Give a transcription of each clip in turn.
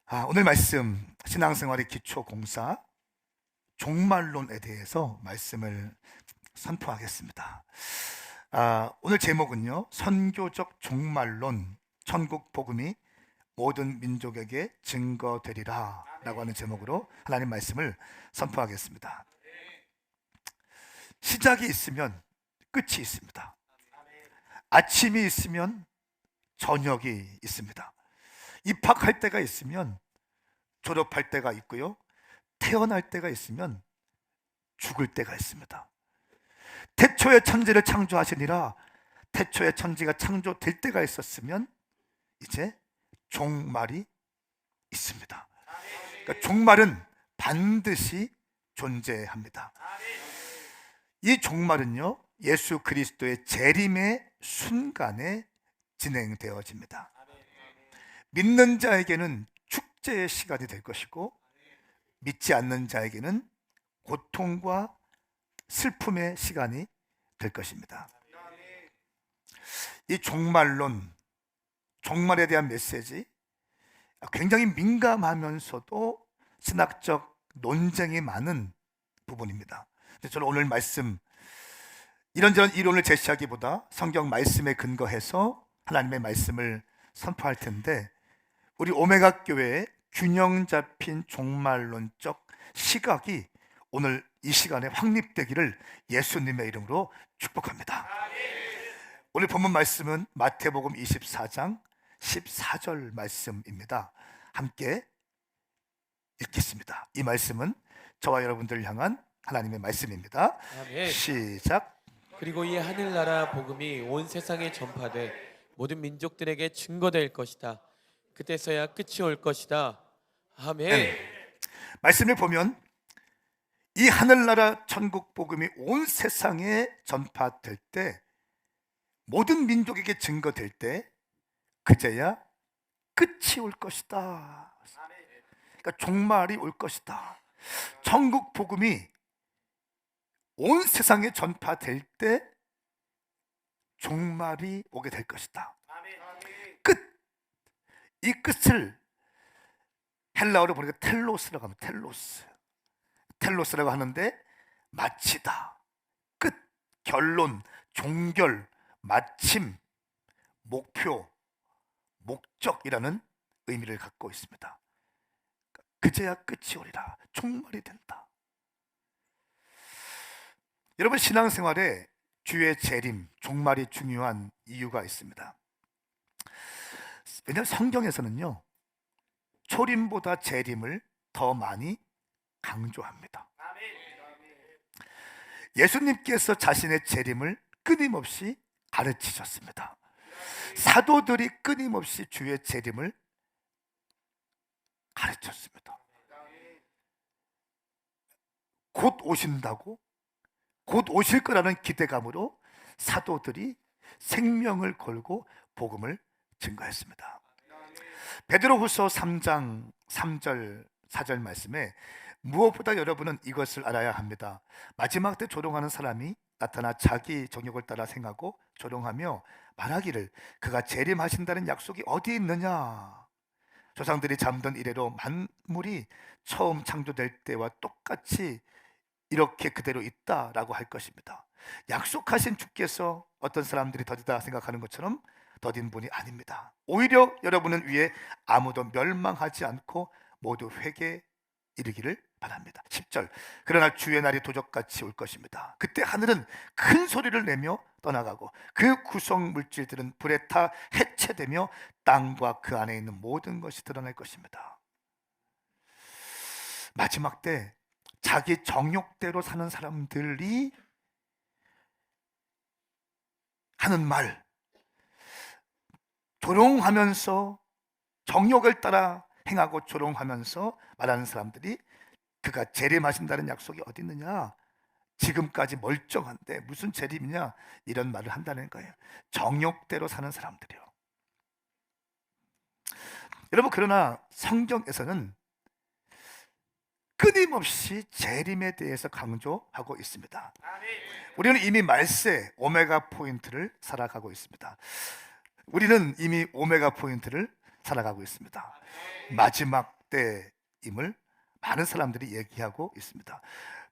오늘 말씀 신앙생활의 기초 공사 종말론에 대해서 말씀을 선포하겠습니다. 오늘 제목은요, 선교적 종말론, 천국 복음이 모든 민족에게 증거되리라 라고 하는 제목으로 하나님 말씀을 선포하겠습니다. 시작이 있으면 끝이 있습니다. 아침이 있으면 저녁이 있습니다. 입학할 때가 있으면 졸업할 때가 있고요, 태어날 때가 있으면 죽을 때가 있습니다. 태초에 천지를 창조하시니라. 태초에 천지가 창조될 때가 있었으면 이제 종말이 있습니다. 그러니까 종말은 반드시 존재합니다. 이 종말은요, 예수 그리스도의 재림의 순간에 진행되어집니다. 믿는 자에게는 축제의 시간이 될 것이고, 믿지 않는 자에게는 고통과 슬픔의 시간이 될 것입니다. 이 종말론, 종말에 대한 메시지, 굉장히 민감하면서도 신학적 논쟁이 많은 부분입니다. 저는 오늘 말씀, 이런저런 이론을 제시하기보다 성경 말씀에 근거해서 하나님의 말씀을 선포할 텐데, 우리 오메가 교회의 균형 잡힌 종말론적 시각이 오늘 이 시간에 확립되기를 예수님의 이름으로 축복합니다. 오늘 본문 말씀은 마태복음 24장 14절 말씀입니다. 함께 읽겠습니다. 이 말씀은 저와 여러분들을 향한 하나님의 말씀입니다. 아멘. 시작. 그리고 이 하늘나라 복음이 온 세상에 전파돼 모든 민족들에게 증거될 것이다. 그때서야 끝이 올 것이다. 아멘. 말씀을 보면 이 하늘나라 천국 복음이 온 세상에 전파될 때, 모든 민족에게 증거될 때, 그제야 끝이 올 것이다. 그러니까 종말이 올 것이다. 천국 복음이 온 세상에 전파될 때 종말이 오게 될 것이다. 끝. 이 끝을 헬라어로 보니까 텔로스라고 합니다. 텔로스라고 하는데 마치다, 끝, 결론, 종결, 마침, 목표, 목적이라는 의미를 갖고 있습니다. 그제야 끝이 오리라. 종말이 된다. 여러분, 신앙생활에 주의 재림, 종말이 중요한 이유가 있습니다. 왜냐하면 성경에서는요, 초림보다 재림을 더 많이 강조합니다. 예수님께서 자신의 재림을 끊임없이 가르치셨습니다. 사도들이 끊임없이 주의 재림을 가르쳤습니다. 곧 오신다고, 곧 오실 거라는 기대감으로 사도들이 생명을 걸고 복음을 증거했습니다. 베드로후서 3장 3절 4절 말씀에 무엇보다 여러분은 이것을 알아야 합니다. 마지막 때 조롱하는 사람이 나타나 자기 정욕을 따라 생하고 조롱하며 말하기를 그가 재림하신다는 약속이 어디 있느냐. 조상들이 잠든 이래로 만물이 처음 창조될 때와 똑같이 이렇게 그대로 있다라고 할 것입니다. 약속하신 주께서 어떤 사람들이 더디다 생각하는 것처럼 더딘 분이 아닙니다. 오히려 여러분은 위에 아무도 멸망하지 않고 모두 회개에 이르기를 바랍니다. 10절. 그러나 주의 날이 도적같이 올 것입니다. 그때 하늘은 큰 소리를 내며 떠나가고 그 구성 물질들은 불에 타 해체되며 땅과 그 안에 있는 모든 것이 드러날 것입니다. 마지막 때 자기 정욕대로 사는 사람들이 하는 말, 조롱하면서 정욕을 따라 행하고 조롱하면서 말하는 사람들이 그가 재림하신다는 약속이 어디 있느냐, 지금까지 멀쩡한데 무슨 재림이냐, 이런 말을 한다는 거예요. 정욕대로 사는 사람들이요. 여러분, 그러나 성경에서는 끊임없이 재림에 대해서 강조하고 있습니다. 우리는 이미 말세 오메가 포인트를 살아가고 있습니다. 우리는 이미 오메가 포인트를 살아가고 있습니다. 마지막 때임을 많은 사람들이 얘기하고 있습니다.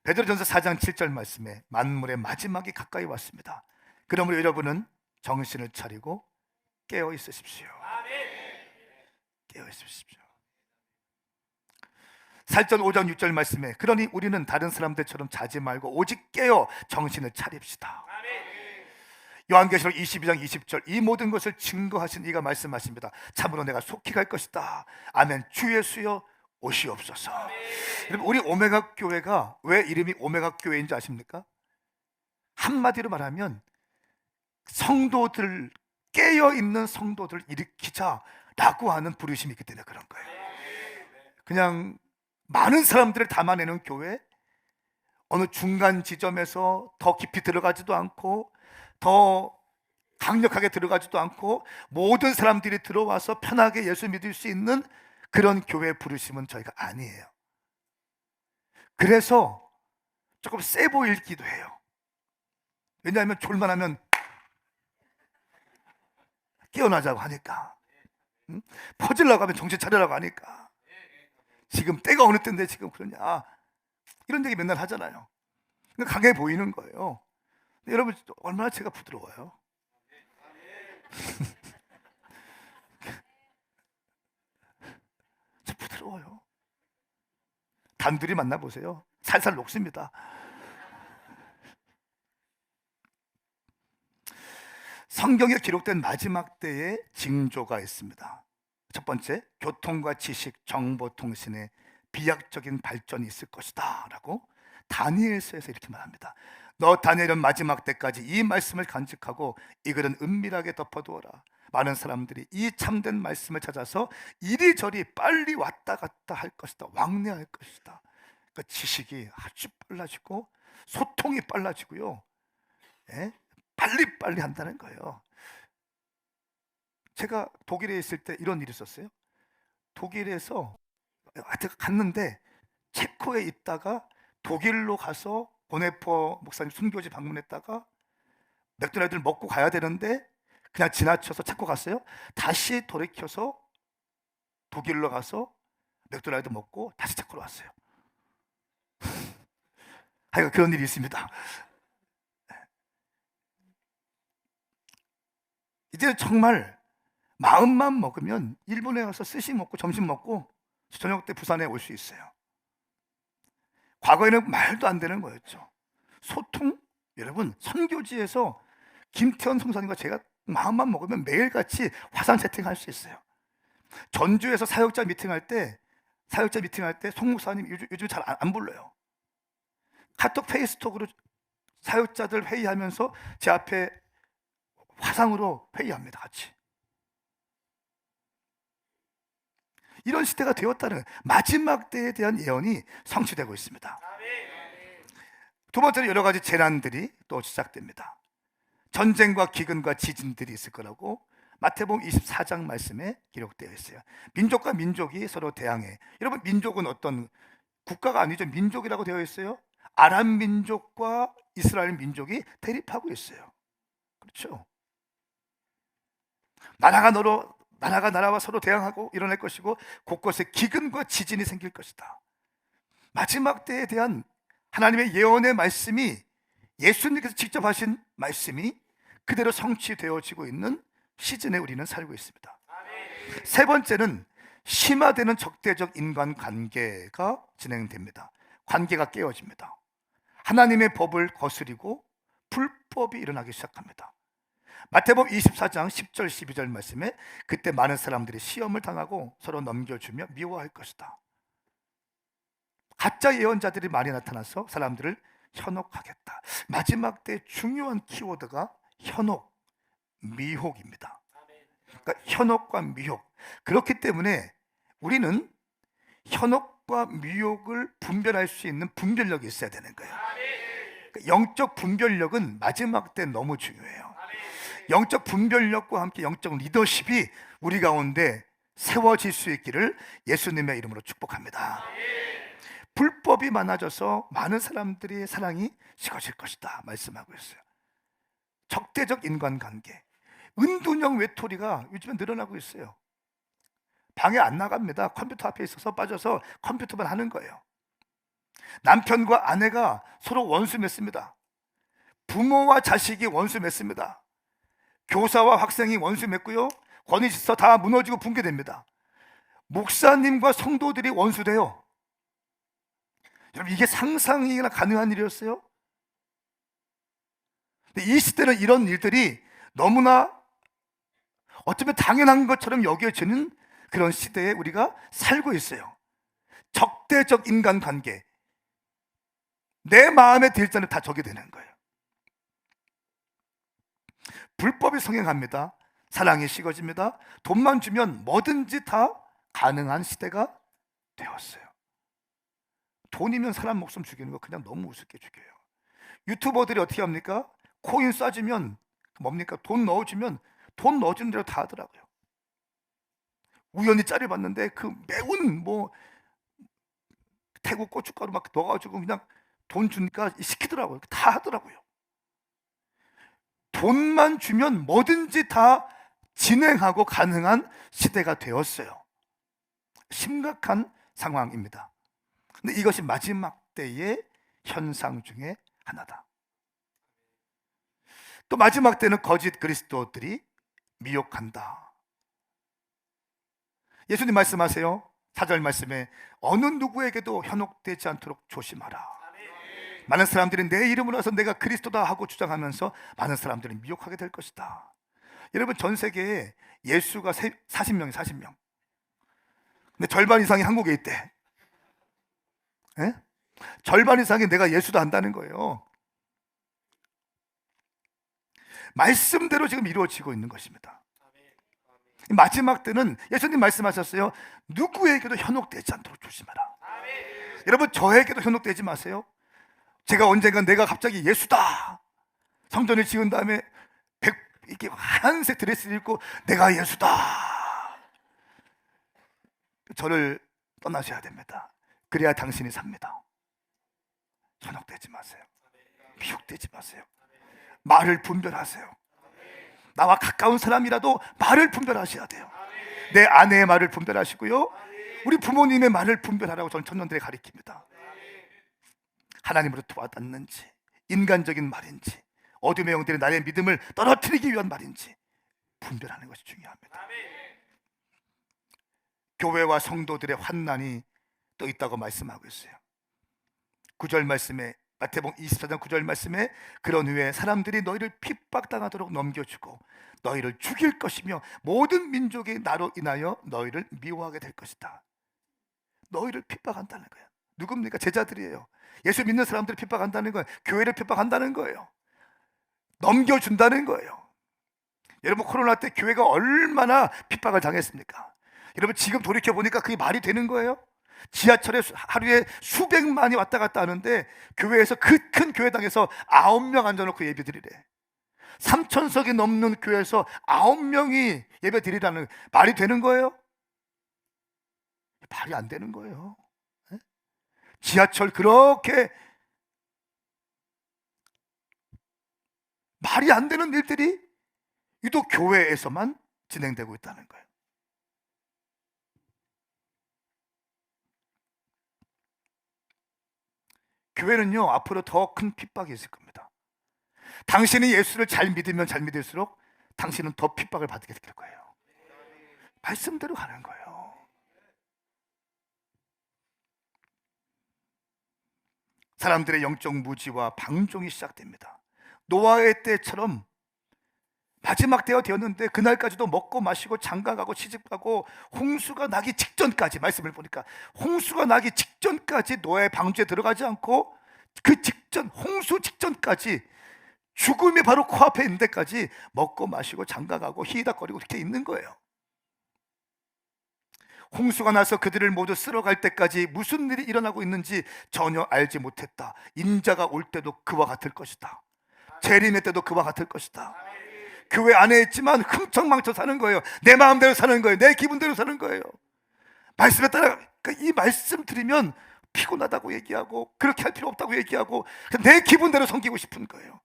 베드로전서 4장 7절 말씀에 만물의 마지막이 가까이 왔습니다. 그러므로 여러분은 정신을 차리고 깨어 있으십시오. 깨어 있으십시오. 4절 5장 6절 말씀에 그러니 우리는 다른 사람들처럼 자지 말고 오직 깨어 정신을 차립시다. 요한계시록 22장 20절 이 모든 것을 증거하신 이가 말씀하십니다. 참으로 내가 속히 갈 것이다. 아멘. 주 예수여 오시옵소서. 여러분, 우리 오메가 교회가 왜 이름이 오메가 교회인지 아십니까? 한마디로 말하면 성도들, 깨어있는 성도들을 일으키자라고 하는 부르심이 있기 때문에 그런 거예요. 그냥 많은 사람들을 담아내는 교회, 어느 중간 지점에서 더 깊이 들어가지도 않고 더 강력하게 들어가지도 않고 모든 사람들이 들어와서 편하게 예수 믿을 수 있는 그런 교회 부르심은 저희가 아니에요. 그래서 조금 세 보이기도 해요. 왜냐하면 졸만하면 깨어나자고 하니까, 퍼질라고 하면 정신 차리라고 하니까, 지금 때가 어느 때인데 지금 그러냐, 이런 얘기 맨날 하잖아요. 강해 보이는 거예요. 근데 여러분 얼마나 제가 부드러워요. 저 부드러워요. 단둘이 만나보세요. 살살 녹습니다. 성경에 기록된 마지막 때의 징조가 있습니다. 첫 번째, 교통과 지식, 정보통신의 비약적인 발전이 있을 것이다 라고 다니엘서에서 이렇게 말합니다. 너 다니엘은 마지막 때까지 이 말씀을 간직하고 이 글은 은밀하게 덮어두어라. 많은 사람들이 이 참된 말씀을 찾아서 이리저리 빨리 왔다 갔다 할 것이다. 왕래할 것이다. 그러니까 지식이 아주 빨라지고 소통이 빨라지고요. 예? 빨리빨리 한다는 거예요. 제가 독일에 있을 때 이런 일이 있었어요. 독일에서 갔는데 체코에 있다가 독일로 가서 보네포 목사님 순교지 방문했다가 맥도날드를 먹고 가야 되는데 그냥 지나쳐서 체코 갔어요. 다시 돌이켜서 독일로 가서 맥도날드 먹고 다시 체코로 왔어요. 하여간 그런 일이 있습니다. 이제는 정말 마음만 먹으면 일본에 가서 스시 먹고 점심 먹고 저녁 때 부산에 올 수 있어요. 과거에는 말도 안 되는 거였죠. 소통? 여러분, 선교지에서 김태현 성사님과 제가 마음만 먹으면 매일같이 화상 채팅할 수 있어요. 전주에서 사역자 미팅할 때 송 목사님 요즘 잘 안 불러요. 카톡 페이스톡으로 사역자들 회의하면서 제 앞에 화상으로 회의합니다. 같이. 이런 시대가 되었다는 마지막 때에 대한 예언이 성취되고 있습니다. 두 번째로 여러 가지 재난들이 또 시작됩니다. 전쟁과 기근과 지진들이 있을 거라고 마태복음 24장 말씀에 기록되어 있어요. 민족과 민족이 서로 대항해. 여러분, 민족은 어떤 국가가 아니죠. 민족이라고 되어 있어요. 아람 민족과 이스라엘 민족이 대립하고 있어요. 그렇죠. 나라가 나라와 서로 대항하고 일어날 것이고 곳곳에 기근과 지진이 생길 것이다. 마지막 때에 대한 하나님의 예언의 말씀이 예수님께서 직접 하신 말씀이 그대로 성취되어지고 있는 시즌에 우리는 살고 있습니다. 세 번째는 심화되는 적대적 인간관계가 진행됩니다. 관계가 깨어집니다. 하나님의 법을 거스리고 불법이 일어나기 시작합니다. 마태복음 24장 10절 12절 말씀에 그때 많은 사람들이 시험을 당하고 서로 넘겨주며 미워할 것이다. 가짜 예언자들이 많이 나타나서 사람들을 현혹하겠다. 마지막 때 중요한 키워드가 현혹, 미혹입니다. 그러니까 현혹과 미혹. 그렇기 때문에 우리는 현혹과 미혹을 분별할 수 있는 분별력이 있어야 되는 거예요. 그러니까 영적 분별력은 마지막 때 너무 중요해요. 영적 분별력과 함께 영적 리더십이 우리 가운데 세워질 수 있기를 예수님의 이름으로 축복합니다. 불법이 많아져서 많은 사람들의 사랑이 식어질 것이다 말씀하고 있어요. 적대적 인간관계, 은둔형 외톨이가 요즘에 늘어나고 있어요. 방에 안 나갑니다. 컴퓨터 앞에 있어서 빠져서 컴퓨터만 하는 거예요. 남편과 아내가 서로 원수 맺습니다. 부모와 자식이 원수 맺습니다. 교사와 학생이 원수 맺고요, 권위질서 다 무너지고 붕괴됩니다. 목사님과 성도들이 원수돼요. 여러분, 이게 상상이나 가능한 일이었어요? 근데 이 시대는 이런 일들이 너무나 어쩌면 당연한 것처럼 여겨지는 그런 시대에 우리가 살고 있어요. 적대적 인간관계, 내 마음에 들 자는 다 적이 되는 거예요. 불법이 성행합니다. 사랑이 식어집니다. 돈만 주면 뭐든지 다 가능한 시대가 되었어요. 돈이면 사람 목숨 죽이는 거 그냥 너무 우습게 죽여요. 유튜버들이 어떻게 합니까? 코인 쏴주면 뭡니까? 돈 넣어주면 돈 넣어주는 대로 다 하더라고요. 우연히 짤을 봤는데 그 매운 태국 고춧가루 막 넣어가지고 그냥 돈 주니까 시키더라고요. 다 하더라고요. 돈만 주면 뭐든지 다 진행하고 가능한 시대가 되었어요. 심각한 상황입니다. 근데 이것이 마지막 때의 현상 중에 하나다. 또 마지막 때는 거짓 그리스도들이 미혹한다. 예수님 말씀하세요. 4절 말씀에 어느 누구에게도 현혹되지 않도록 조심하라. 많은 사람들이 내 이름으로 와서 내가 그리스도다 하고 주장하면서 많은 사람들이 미혹하게 될 것이다. 여러분, 전 세계에 예수가 40명이 40명. 근데 절반 이상이 한국에 있대. 예? 절반 이상이 내가 예수다 한다는 거예요. 말씀대로 지금 이루어지고 있는 것입니다. 마지막 때는 예수님 말씀하셨어요. 누구에게도 현혹되지 않도록 조심하라. 여러분, 저에게도 현혹되지 마세요. 제가 언젠가 내가 갑자기 예수다, 성전을 지은 다음에 이렇게 하얀색 드레스를 입고 내가 예수다, 저를 떠나셔야 됩니다. 그래야 당신이 삽니다. 현혹되지 마세요. 미혹되지 마세요. 말을 분별하세요. 나와 가까운 사람이라도 말을 분별하셔야 돼요. 내 아내의 말을 분별하시고요, 우리 부모님의 말을 분별하라고 저는 청년들에 가르칩니다. 하나님으로부터 와닿는지, 인간적인 말인지, 어둠의 영들이 나의 믿음을 떨어뜨리기 위한 말인지 분별하는 것이 중요합니다. 교회와 성도들의 환난이 또 있다고 말씀하고 있어요. 9절 말씀에, 마태복음 24장 9절 말씀에 그런 후에 사람들이 너희를 핍박당하도록 넘겨주고 너희를 죽일 것이며 모든 민족이 나로 인하여 너희를 미워하게 될 것이다. 너희를 핍박한다는 거예요. 누굽니까? 제자들이에요. 예수 믿는 사람들을 핍박한다는 거예요. 교회를 핍박한다는 거예요. 넘겨준다는 거예요. 여러분, 코로나 때 교회가 얼마나 핍박을 당했습니까? 여러분, 지금 돌이켜보니까 그게 말이 되는 거예요? 지하철에 하루에 수백만이 왔다 갔다 하는데 교회에서, 그 큰 교회당에서 9명 앉아놓고 예배 드리래. 3,000석이 넘는 교회에서 9명이 예배 드리라는, 말이 되는 거예요? 말이 안 되는 거예요. 지하철 그렇게 말이 안 되는 일들이 유독 교회에서만 진행되고 있다는 거예요. 교회는요, 앞으로 더 큰 핍박이 있을 겁니다. 당신이 예수를 잘 믿으면 잘 믿을수록 당신은 더 핍박을 받게 될 거예요. 말씀대로 가는 거예요. 사람들의 영적 무지와 방종이 시작됩니다. 노아의 때처럼 마지막 때가 되었는데 그날까지도 먹고 마시고 장가가고 시집가고 홍수가 나기 직전까지, 말씀을 보니까 홍수가 나기 직전까지 노아의 방주에 들어가지 않고 그 직전, 홍수 직전까지, 죽음이 바로 코앞에 있는 데까지 먹고 마시고 장가가고 희희닥거리고 이렇게 있는 거예요. 홍수가 나서 그들을 모두 쓸어갈 때까지 무슨 일이 일어나고 있는지 전혀 알지 못했다. 인자가 올 때도 그와 같을 것이다. 재림의 때도 그와 같을 것이다. 교회 안에 있지만 흥청망청 사는 거예요. 내 마음대로 사는 거예요. 내 기분대로 사는 거예요. 말씀에 따라, 이 말씀 들으면 피곤하다고 얘기하고 그렇게 할 필요 없다고 얘기하고 내 기분대로 섬기고 싶은 거예요.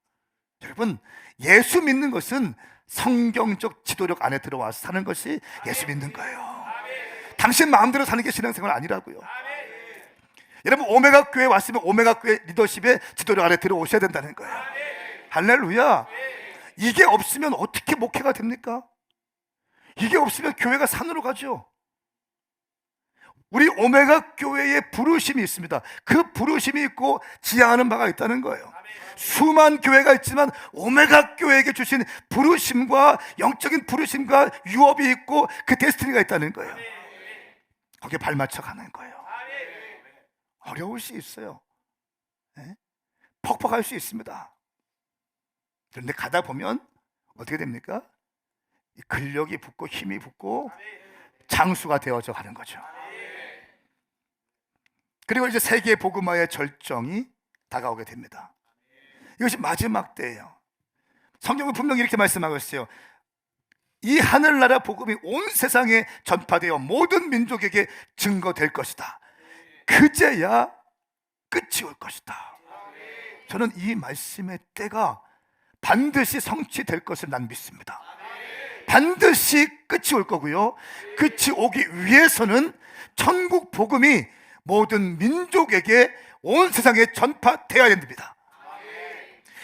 여러분, 예수 믿는 것은 성경적 지도력 안에 들어와서 사는 것이 예수 믿는 거예요. 당신 마음대로 사는 게 신앙생활 아니라고요. 여러분, 오메가 교회 왔으면 오메가 교회 리더십의 지도력 아래 들어오셔야 된다는 거예요. 할렐루야. 이게 없으면 어떻게 목회가 됩니까? 이게 없으면 교회가 산으로 가죠. 우리 오메가 교회에 부르심이 있습니다. 그 부르심이 있고 지향하는 바가 있다는 거예요. 수많은 교회가 있지만 오메가 교회에게 주신 부르심과 영적인 부르심과 유업이 있고 그 데스티니가 있다는 거예요. 거기에 발맞춰 가는 거예요. 어려울 수 있어요. 네? 퍽퍽할 수 있습니다. 그런데 가다 보면 어떻게 됩니까? 근력이 붙고 힘이 붙고 장수가 되어져 가는 거죠. 그리고 이제 세계 복음화의 절정이 다가오게 됩니다. 이것이 마지막 때예요. 성경은 분명히 이렇게 말씀하고 있어요. 이 하늘나라 복음이 온 세상에 전파되어 모든 민족에게 증거될 것이다. 그제야 끝이 올 것이다. 저는 이 말씀의 때가 반드시 성취될 것을 난 믿습니다. 반드시 끝이 올 거고요. 끝이 오기 위해서는 천국 복음이 모든 민족에게 온 세상에 전파되어야 됩니다.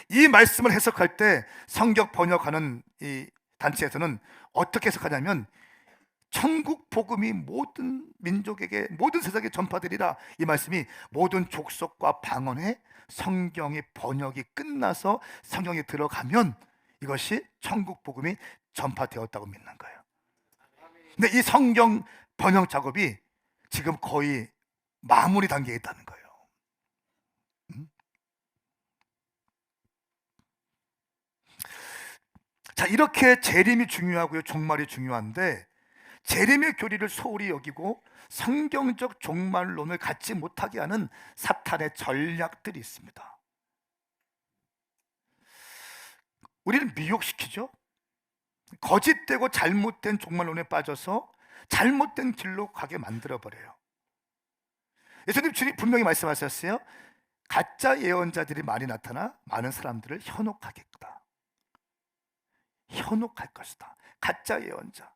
이 말씀을 해석할 때 성경 번역하는 이 단체에서는 어떻게 해석하냐면 천국 복음이 모든 민족에게 모든 세상에 전파되리라, 이 말씀이 모든 족속과 방언에 성경의 번역이 끝나서 성경에 들어가면 이것이 천국 복음이 전파되었다고 믿는 거예요. 근데 이 성경 번역 작업이 지금 거의 마무리 단계에 있다는 거예요. 자, 이렇게 재림이 중요하고요, 종말이 중요한데 재림의 교리를 소홀히 여기고 성경적 종말론을 갖지 못하게 하는 사탄의 전략들이 있습니다. 우리를 미혹시키죠. 거짓되고 잘못된 종말론에 빠져서 잘못된 길로 가게 만들어버려요. 예수님 분명히 말씀하셨어요. 가짜 예언자들이 많이 나타나 많은 사람들을 현혹하겠다. 현혹할 것이다. 가짜 예언자.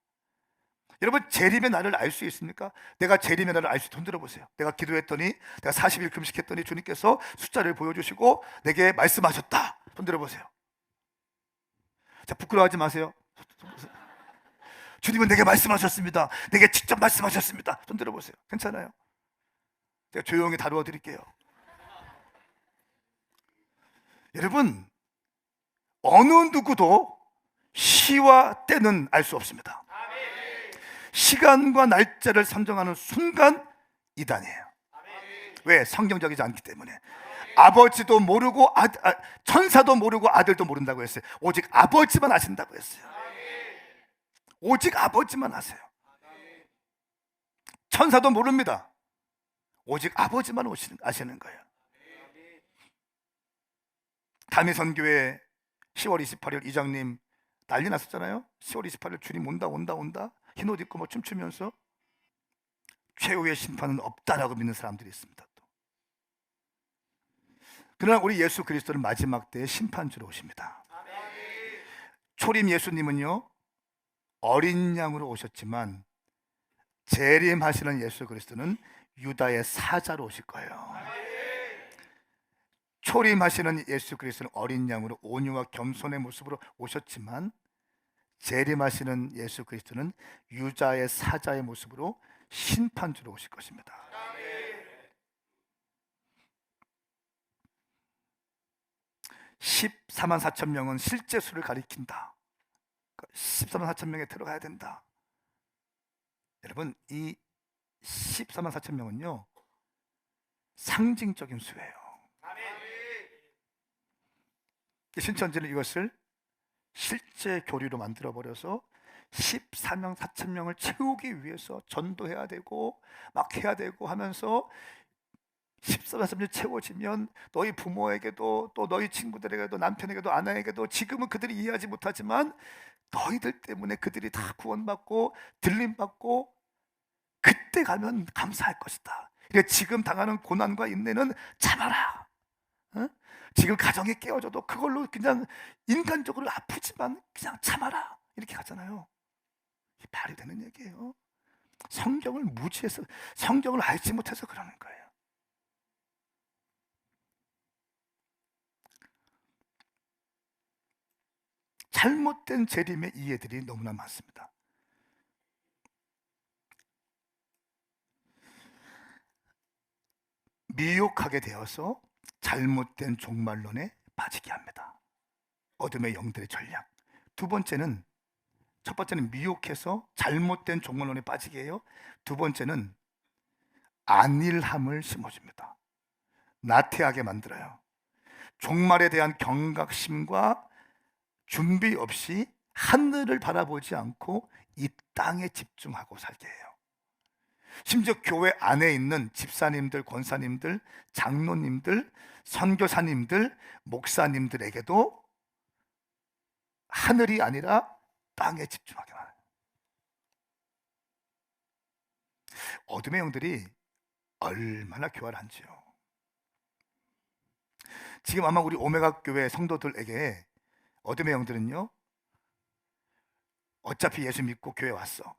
여러분, 재림의 날을 알 수 있습니까? 내가 재림의 날을 알 수 있도록 손 들어보세요. 내가 기도했더니, 내가 40일 금식했더니 주님께서 숫자를 보여주시고 내게 말씀하셨다. 손 들어보세요. 자, 부끄러워하지 마세요. 주님은 내게 말씀하셨습니다. 내게 직접 말씀하셨습니다. 손 들어보세요. 괜찮아요. 제가 조용히 다루어 드릴게요. 여러분, 어느 누구도 시와 때는 알 수 없습니다. 시간과 날짜를 선정하는 순간 이단이에요. 왜? 성경적이지 않기 때문에. 아버지도 모르고 천사도 모르고 아들도 모른다고 했어요. 오직 아버지만 아신다고 했어요. 오직 아버지만 아세요. 천사도 모릅니다. 오직 아버지만 아시는 거예요. 다미선교회 10월 28일 이장님 난리 났었잖아요. 10월 28일 주님 온다 흰 옷 입고 춤추면서 최후의 심판은 없다라고 믿는 사람들이 있습니다. 또. 그러나 우리 예수 그리스도는 마지막 때에 심판주로 오십니다. 초림 예수님은요, 어린 양으로 오셨지만 재림하시는 예수 그리스도는 유다의 사자로 오실 거예요. 초림하시는 예수 그리스도는 어린 양으로 온유와 겸손의 모습으로 오셨지만 재림하시는 예수 그리스도는 유다의 사자의 모습으로 심판주로 오실 것입니다. 14만 4천 명은 실제 수를 가리킨다. 14만 4천 명에 들어가야 된다. 여러분, 이 14만 4천 명은요, 상징적인 수예요. 신천지는 이것을 실제 교리로 만들어버려서 14만 4천 명을 채우기 위해서 전도해야 되고 막 해야 되고 하면서 14만 4천 명 채워지면 너희 부모에게도 또 너희 친구들에게도 남편에게도 아내에게도 지금은 그들이 이해하지 못하지만 너희들 때문에 그들이 다 구원받고 들림받고 그때 가면 감사할 것이다. 그러니까 지금 당하는 고난과 인내는 참아라. 어? 지금 가정이 깨어져도 그걸로 그냥 인간적으로 아프지만 그냥 참아라. 이렇게 가잖아요. 이게 말이 되는 얘기예요. 성경을 무지해서, 성경을 알지 못해서 그러는 거예요. 잘못된 재림의 이해들이 너무나 많습니다. 미혹하게 되어서 잘못된 종말론에 빠지게 합니다. 어둠의 영들의 전략. 두 번째는, 첫 번째는 미혹해서 잘못된 종말론에 빠지게 해요. 두 번째는 안일함을 심어줍니다. 나태하게 만들어요. 종말에 대한 경각심과 준비 없이 하늘을 바라보지 않고 이 땅에 집중하고 살게 해요. 심지어 교회 안에 있는 집사님들, 권사님들, 장로님들, 선교사님들, 목사님들에게도 하늘이 아니라 땅에 집중하게 만해요. 어둠의 영들이 얼마나 교활한지요. 지금 아마 우리 오메가 교회 성도들에게 어둠의 영들은요, 어차피 예수 믿고 교회 왔어.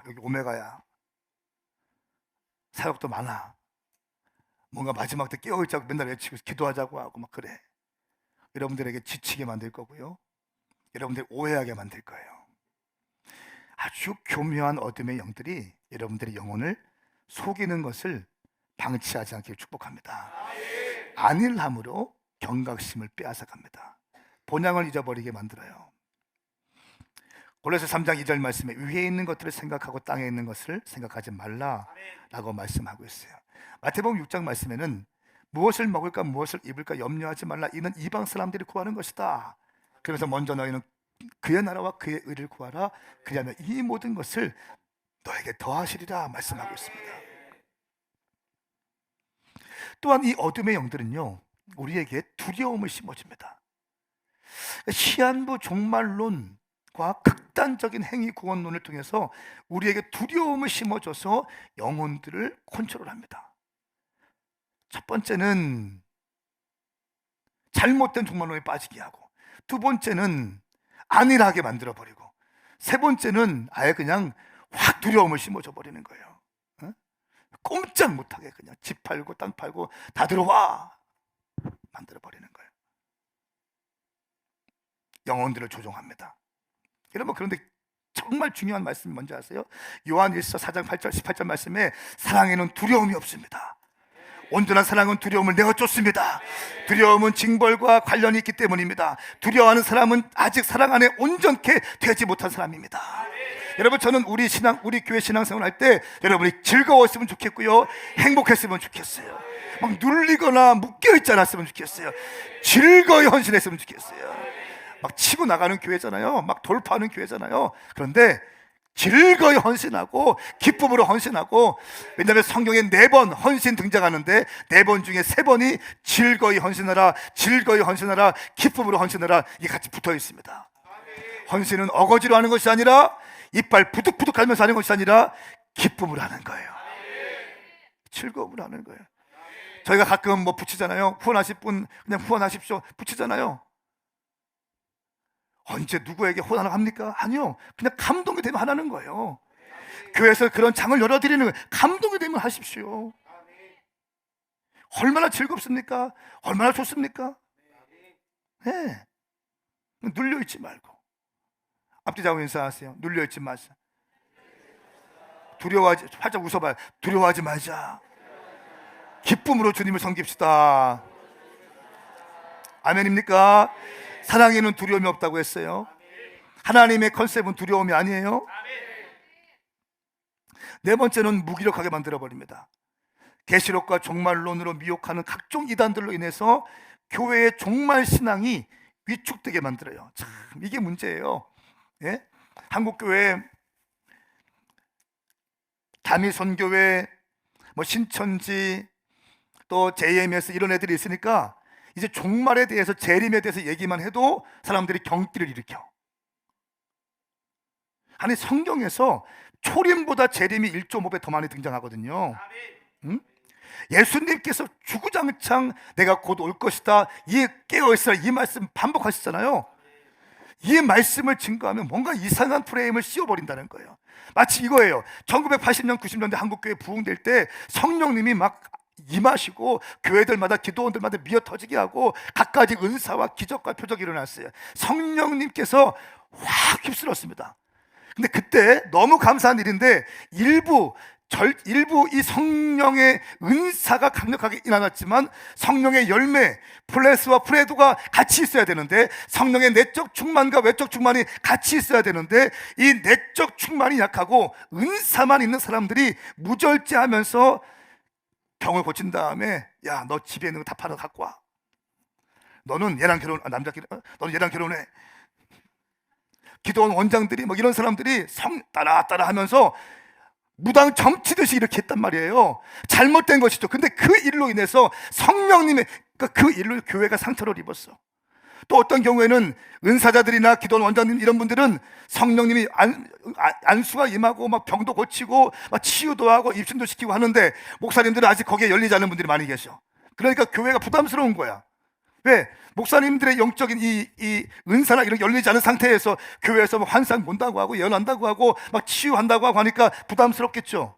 여기 오메가야. 사역도 많아. 뭔가 마지막 때 깨어있자고 맨날 외치고 기도하자고 하고 막 그래. 여러분들에게 지치게 만들 거고요, 여러분들 오해하게 만들 거예요. 아주 교묘한 어둠의 영들이 여러분들의 영혼을 속이는 것을 방치하지 않게 축복합니다. 안일함으로 경각심을 빼앗아갑니다. 본향을 잊어버리게 만들어요. 골로새 3장 2절 말씀에 위에 있는 것들을 생각하고 땅에 있는 것을 생각하지 말라라고 말씀하고 있어요. 마태복음 6장 말씀에는 무엇을 먹을까 무엇을 입을까 염려하지 말라, 이는 이방 사람들이 구하는 것이다. 그래서 먼저 너희는 그의 나라와 그의 의를 구하라, 그리하면 이 모든 것을 너에게 더하시리라 말씀하고 있습니다. 또한 이 어둠의 영들은요, 우리에게 두려움을 심어줍니다. 시한부 종말론과 극단적인 행위 구원론을 통해서 우리에게 두려움을 심어줘서 영혼들을 컨트롤합니다. 첫 번째는 잘못된 종말론에 빠지게 하고, 두 번째는 안일하게 만들어버리고, 세 번째는 아예 그냥 확 두려움을 심어줘 버리는 거예요. 꼼짝 못하게 그냥 집 팔고 땅 팔고 다 들어와 만들어버리는 거예요. 영혼들을 조종합니다. 여러분, 그런데 정말 중요한 말씀이 뭔지 아세요? 요한일서 4장 8절 18절 말씀에 사랑에는 두려움이 없습니다. 온전한 사랑은 두려움을 내어 쫓습니다. 두려움은 징벌과 관련이 있기 때문입니다. 두려워하는 사람은 아직 사랑 안에 온전케 되지 못한 사람입니다. 여러분, 저는 우리 교회 신앙생활 할 때 여러분이 즐거웠으면 좋겠고요, 행복했으면 좋겠어요. 막 눌리거나 묶여있지 않았으면 좋겠어요. 즐거이 헌신했으면 좋겠어요. 막 치고 나가는 교회잖아요. 막 돌파하는 교회잖아요. 그런데 즐거이 헌신하고 기쁨으로 헌신하고, 왜냐하면 성경에 4번 헌신 등장하는데 4번 중에 3번이 즐거이 헌신하라, 즐거이 헌신하라, 기쁨으로 헌신하라, 이게 같이 붙어 있습니다. 헌신은 어거지로 하는 것이 아니라, 이빨 부득부득 갈면서 하는 것이 아니라 기쁨으로 하는 거예요. 즐거움으로 하는 거예요. 저희가 가끔 뭐 붙이잖아요. 후원하실 분 그냥 후원하십시오 붙이잖아요. 언제 누구에게 후원하라고 합니까? 아니요, 그냥 감동이 되면 하라는 거예요. 교회에서 그런 장을 열어드리는 거예요. 감동이 되면 하십시오. 얼마나 즐겁습니까? 얼마나 좋습니까? 네. 눌려있지 말고 앞뒤자고 인사하세요. 눌려있지 마세요. 두려워하지, 활짝 웃어봐요. 두려워하지 말자. 기쁨으로 주님을 섬깁시다. 아멘입니까? 사랑에는 두려움이 없다고 했어요. 하나님의 컨셉은 두려움이 아니에요. 네 번째는 무기력하게 만들어버립니다. 계시록과 종말론으로 미혹하는 각종 이단들로 인해서 교회의 종말 신앙이 위축되게 만들어요. 참, 이게 문제예요. 예? 한국교회, 다미선교회, 뭐 신천지, 또 JMS 이런 애들이 있으니까 이제 종말에 대해서, 재림에 대해서 얘기만 해도 사람들이 경기를 일으켜. 아니, 성경에서 초림보다 재림이 1.5배 더 많이 등장하거든요. 응? 예수님께서 주구장창 내가 곧 올 것이다, 이 깨어있으라, 이 말씀 반복하시잖아요. 이 말씀을 증거하면 뭔가 이상한 프레임을 씌워버린다는 거예요. 마치 이거예요. 1980년 90년대 한국교회 부흥될 때 성령님이 막 임하시고 교회들마다 기도원들마다 미어터지게 하고 각가지 은사와 기적과 표적이 일어났어요. 성령님께서 확 휩쓸었습니다. 근데 그때 너무 감사한 일인데 일부 이 성령의 은사가 강력하게 일어났지만 성령의 열매 플레스와 프레도가 같이 있어야 되는데, 성령의 내적 충만과 외적 충만이 같이 있어야 되는데, 이 내적 충만이 약하고 은사만 있는 사람들이 무절제하면서 병을 고친 다음에, 야, 너 집에 있는 거 다 팔아 갖고 와. 너는 얘랑 남자끼리 너는 얘랑 결혼해. 기도원 원장들이 뭐 이런 사람들이 성 따라 하면서 무당 점치듯이 이렇게 했단 말이에요. 잘못된 것이죠. 근데 그 일로 인해서 성령님의 그 일로 교회가 상처를 입었어. 또 어떤 경우에는 은사자들이나 기도원 원장님 이런 분들은 성령님이 안수가 임하고 막 병도 고치고 막 치유도 하고 입신도 시키고 하는데 목사님들은 아직 거기에 열리지 않는 분들이 많이 계셔. 그러니까 교회가 부담스러운 거야. 왜? 목사님들의 영적인 이 은사나 이런 열리지 않은 상태에서 교회에서 막 환상 본다고 하고 예언한다고 하고 막 치유한다고 하고 하니까 부담스럽겠죠.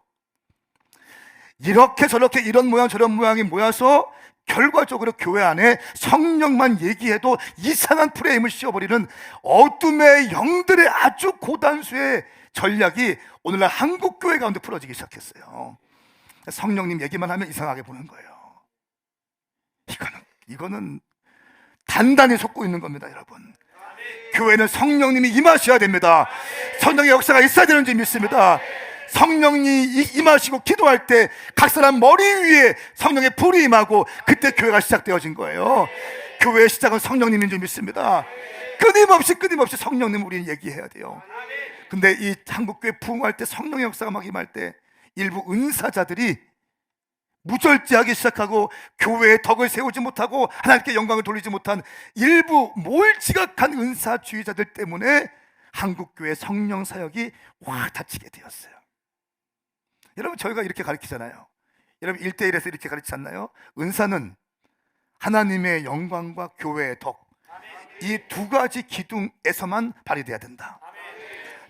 이렇게 저렇게 이런 모양 저런 모양이 모여서 결과적으로 교회 안에 성령만 얘기해도 이상한 프레임을 씌워버리는 어둠의 영들의 아주 고단수의 전략이 오늘날 한국 교회 가운데 풀어지기 시작했어요. 성령님 얘기만 하면 이상하게 보는 거예요. 이거는 단단히 속고 있는 겁니다, 여러분. 교회는 성령님이 임하셔야 됩니다. 성령의 역사가 있어야 되는지 믿습니다. 성령이 임하시고 기도할 때 각 사람 머리 위에 성령의 불이 임하고 그때 교회가 시작되어진 거예요. 교회의 시작은 성령님인 줄 믿습니다. 끊임없이 성령님 우리는 얘기해야 돼요. 근데 이 한국교회 부흥할 때 성령의 역사가 막 임할 때 일부 은사자들이 무절제하기 시작하고 교회의 덕을 세우지 못하고 하나님께 영광을 돌리지 못한 일부 몰지각한 은사주의자들 때문에 한국교회 성령 사역이 확 닫히게 되었어요. 여러분, 저희가 이렇게 가르치잖아요. 여러분 1대1에서 이렇게 가르치지 않나요? 은사는 하나님의 영광과 교회의 덕, 이 두 가지 기둥에서만 발휘돼야 된다.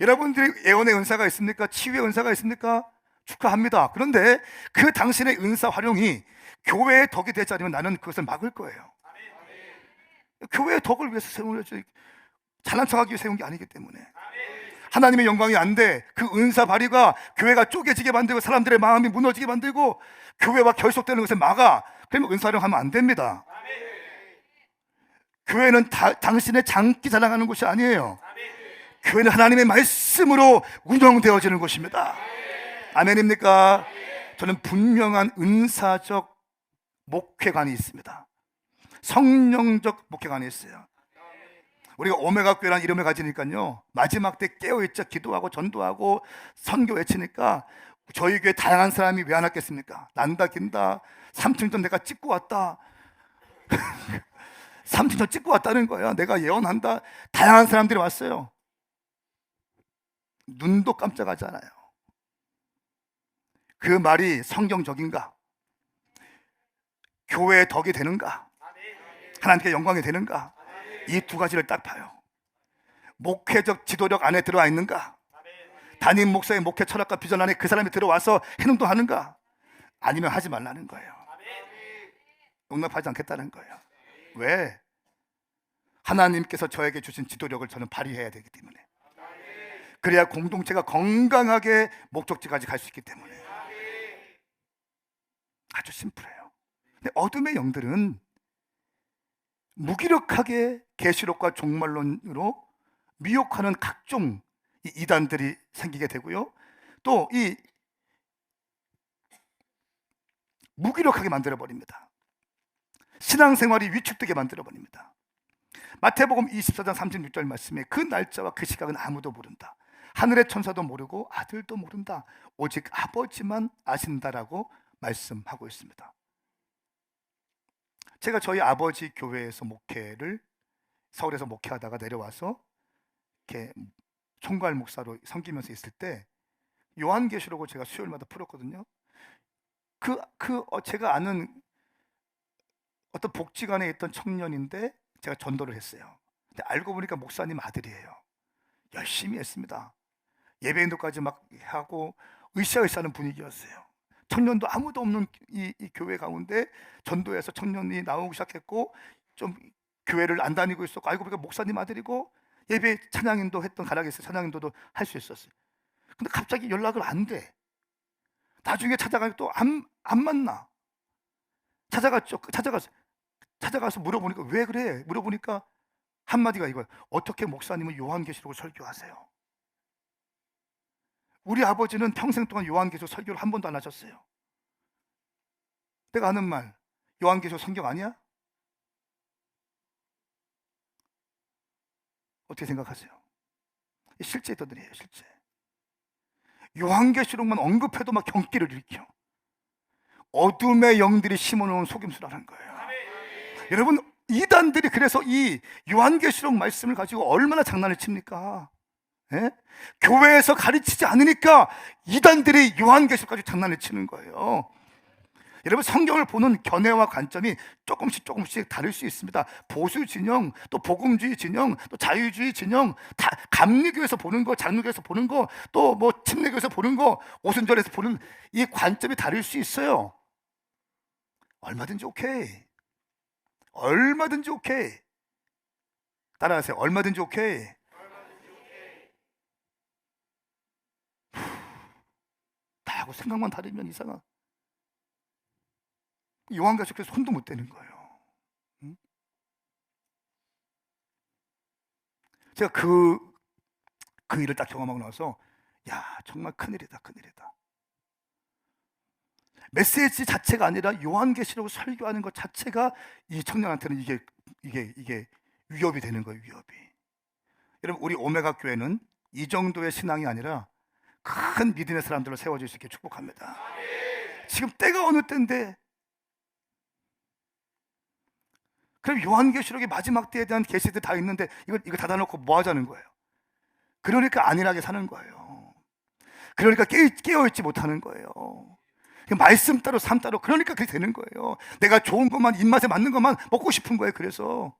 여러분들이 예언의 은사가 있습니까? 치유의 은사가 있습니까? 축하합니다. 그런데 그 당신의 은사 활용이 교회의 덕이 되지 않으면 나는 그것을 막을 거예요. 교회의 덕을 위해서 세운 거지, 잘난 척하기 위해 세운 게 아니기 때문에. 하나님의 영광이 안 돼. 그 은사 발휘가 교회가 쪼개지게 만들고 사람들의 마음이 무너지게 만들고 교회와 결속되는 것을 막아. 그러면 은사 활용하면 안 됩니다. 교회는 당신의 장기 자랑하는 곳이 아니에요. 교회는 하나님의 말씀으로 운영되어지는 곳입니다. 아멘입니까? 저는 분명한 은사적 목회관이 있습니다. 성령적 목회관이 있어요. 우리가 오메가 교회라는 이름을 가지니까요, 마지막 때 깨어있자 기도하고 전도하고 선교 외치니까 저희 교회 다양한 사람이 왜 안 왔겠습니까? 난다 긴다, 3층 전 내가 찍고 왔다 3층 전 찍고 왔다는 거야. 내가 예언한다. 다양한 사람들이 왔어요. 눈도 깜짝하지 않아요. 그 말이 성경적인가? 교회의 덕이 되는가? 하나님께 영광이 되는가? 이 두 가지를 딱 봐요. 목회적 지도력 안에 들어와 있는가? 담임 목사의 목회 철학과 비전 안에 그 사람이 들어와서 행동하는가? 아니면 하지 말라는 거예요. 용납하지 않겠다는 거예요. 왜? 하나님께서 저에게 주신 지도력을 저는 발휘해야 되기 때문에. 그래야 공동체가 건강하게 목적지까지 갈 수 있기 때문에. 아주 심플해요. 근데 어둠의 영들은 무기력하게 계시록과 종말론으로 미혹하는 각종 이단들이 생기게 되고요. 또 이 무기력하게 만들어버립니다. 신앙생활이 위축되게 만들어버립니다. 마태복음 24장 36절 말씀에 그 날짜와 그 시각은 아무도 모른다. 하늘의 천사도 모르고 아들도 모른다. 오직 아버지만 아신다라고 말씀하고 있습니다. 제가 저희 아버지 교회에서 목회를 서울에서 목회하다가 내려와서 이렇게 총괄 목사로 섬기면서 있을 때 요한계시록을 제가 수요일마다 풀었거든요. 제가 아는 어떤 복지관에 있던 청년인데 제가 전도를 했어요. 근데 알고 보니까 목사님 아들이에요. 열심히 했습니다. 예배인도까지 막 하고 으쌰으쌰하는 분위기였어요. 청년도 아무도 없는 이 교회 가운데 전도해서 청년이 나오기 시작했고, 좀 교회를 안 다니고 있었고, 알고 보니까 목사님 아들이고, 예배 찬양인도 했던 가락에서 찬양인도도 할 수 있었어요. 근데 갑자기 연락을 안 돼. 나중에 찾아가니까 또 안 만나. 찾아가서 물어보니까 왜 그래? 물어보니까 한마디가 이거예요. 어떻게 목사님은 요한계시록을 설교하세요? 우리 아버지는 평생 동안 요한계시록 설교를 한 번도 안 하셨어요. 내가 하는 말, 요한계시록 성경 아니야? 어떻게 생각하세요? 실제 있던 일이에요, 실제. 요한계시록만 언급해도 막 경기를 일으켜. 어둠의 영들이 심어놓은 속임수라는 거예요. 여러분, 이단들이 그래서 이 요한계시록 말씀을 가지고 얼마나 장난을 칩니까? 예? 교회에서 가르치지 않으니까 이단들이 요한계시록 가지고 장난을 치는 거예요. 여러분, 성경을 보는 견해와 관점이 조금씩 다를 수 있습니다. 보수 진영, 또 복음주의 진영, 또 자유주의 진영, 다 감리교에서 보는 거, 장로교에서 보는 거, 또 뭐 침례교에서 보는 거, 오순절에서 보는 이 관점이 다를 수 있어요. 얼마든지 오케이. 얼마든지 오케이. 따라하세요. 얼마든지 오케이. 나하고 생각만 다르면 이상한. 요한계시록에서 손도 못 대는 거예요. 응? 제가 그 일을 딱 경험하고 나서, 야, 정말 큰일이다, 큰일이다. 메시지 자체가 아니라 요한계시록을 설교하는 것 자체가 이 청년한테는 이게 위협이 되는 거예요, 위협이. 여러분, 우리 오메가 교회는 이 정도의 신앙이 아니라 큰 믿음의 사람들을 세워줄 수 있게 축복합니다. 지금 때가 어느 때인데, 그럼 요한계시록의 마지막 때에 대한 계시들 다 있는데 이거 닫아 놓고 뭐 하자는 거예요? 그러니까 안일하게 사는 거예요. 그러니까 깨어있지 못하는 거예요. 말씀 따로 삶 따로, 그러니까 그게 되는 거예요. 내가 좋은 것만, 입맛에 맞는 것만 먹고 싶은 거예요. 그래서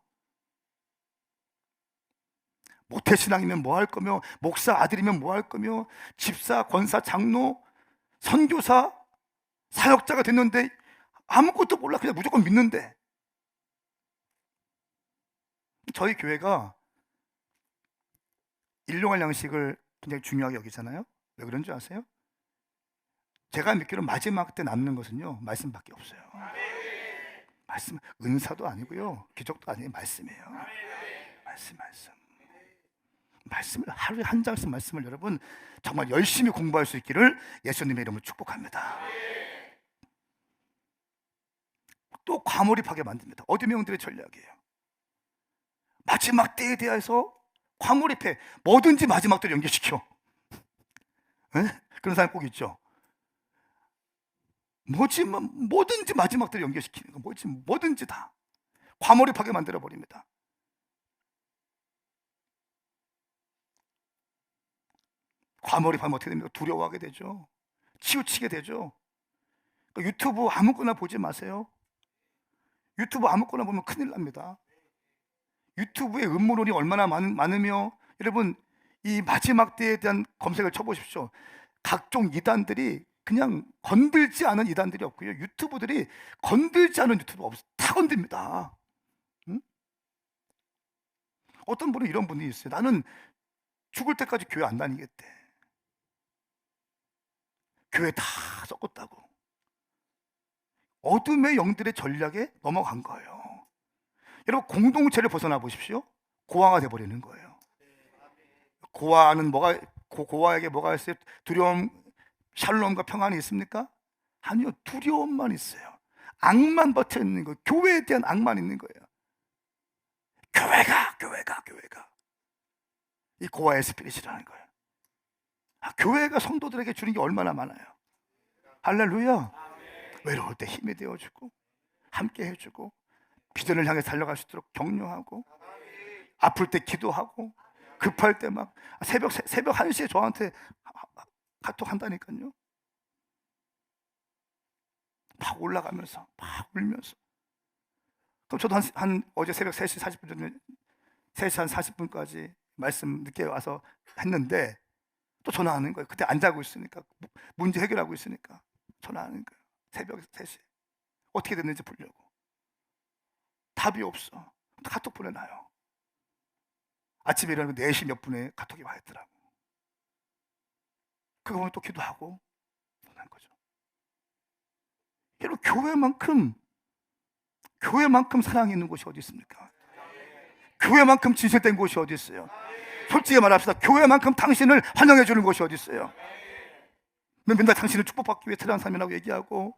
모태신앙이면 뭐 할 거며, 목사 아들이면 뭐 할 거며, 집사, 권사, 장로, 선교사, 사역자가 됐는데 아무것도 몰라. 그냥 무조건 믿는데. 저희 교회가 일용할 양식을 굉장히 중요하게 여기잖아요. 왜 그런 줄 아세요? 제가 믿기로 마지막 때 남는 것은요, 말씀밖에 없어요. 말씀, 은사도 아니고요, 기적도 아니에요. 말씀이에요. 말씀. 말씀을 하루에 한 장씩 말씀을 여러분 정말 열심히 공부할 수 있기를 예수님의 이름으로 축복합니다. 또 과몰입하게 만듭니다. 어둠의 영들의 전략이에요. 마지막 때에 대해서 과몰입해. 뭐든지 마지막 때를 연결시켜. 에? 그런 사람 꼭 있죠. 뭐든지 마지막 때를 연결시키는 거. 뭐든지 다 과몰입하게 만들어 버립니다. 과몰입하면 어떻게 됩니까? 두려워하게 되죠. 치우치게 되죠. 그러니까 유튜브 아무거나 보지 마세요. 유튜브 아무거나 보면 큰일 납니다. 유튜브에 음모론이 얼마나 많으며, 여러분, 이 마지막 때에 대한 검색을 쳐보십시오. 각종 이단들이, 그냥 건들지 않은 이단들이 없고요, 유튜브들이 건들지 않은 유튜브 없어요. 다 건듭니다. 응? 어떤 분은 이런 분이 있어요. 나는 죽을 때까지 교회 안 다니겠대. 교회 다 썩었다고. 어둠의 영들의 전략에 넘어간 거예요. 여러분, 공동체를 벗어나 보십시오. 고아가 돼버리는 거예요. 고아는 고아에게 뭐가 있어요? 두려움, 샬롬과 평안이 있습니까? 아니요, 두려움만 있어요. 악만 버텨 있는 거예요. 교회에 대한 악만 있는 거예요. 교회가 이 고아의 스피릿이라는 거예요. 교회가 성도들에게 주는 게 얼마나 많아요. 할렐루야. 외로울 때 힘이 되어주고, 함께 해주고, 비전을 향해 달려갈 수 있도록 격려하고, 아플 때 기도하고, 급할 때 막 새벽 1시에 저한테 카톡 한다니까요. 막 올라가면서 막 울면서. 그럼 저도 어제 새벽 3시 40분 전에 3시 한 40분까지 말씀 늦게 와서 했는데 또 전화하는 거예요. 그때 안 자고 있으니까, 문제 해결하고 있으니까 전화하는 거예요. 새벽 3시 어떻게 됐는지 보려고. 답이 없어. 카톡 보내놔요. 아침에 일어나면 4시 몇 분에 카톡이 와 있더라고. 그거 보면 또 기도하고 보낸 거죠. 여러분, 교회만큼 사랑이 있는 곳이 어디 있습니까? 교회만큼 진실된 곳이 어디 있어요? 솔직히 말합시다. 교회만큼 당신을 환영해 주는 곳이 어디 있어요? 맨날 당신을 축복받기 위해 태어난 사람이라고 얘기하고,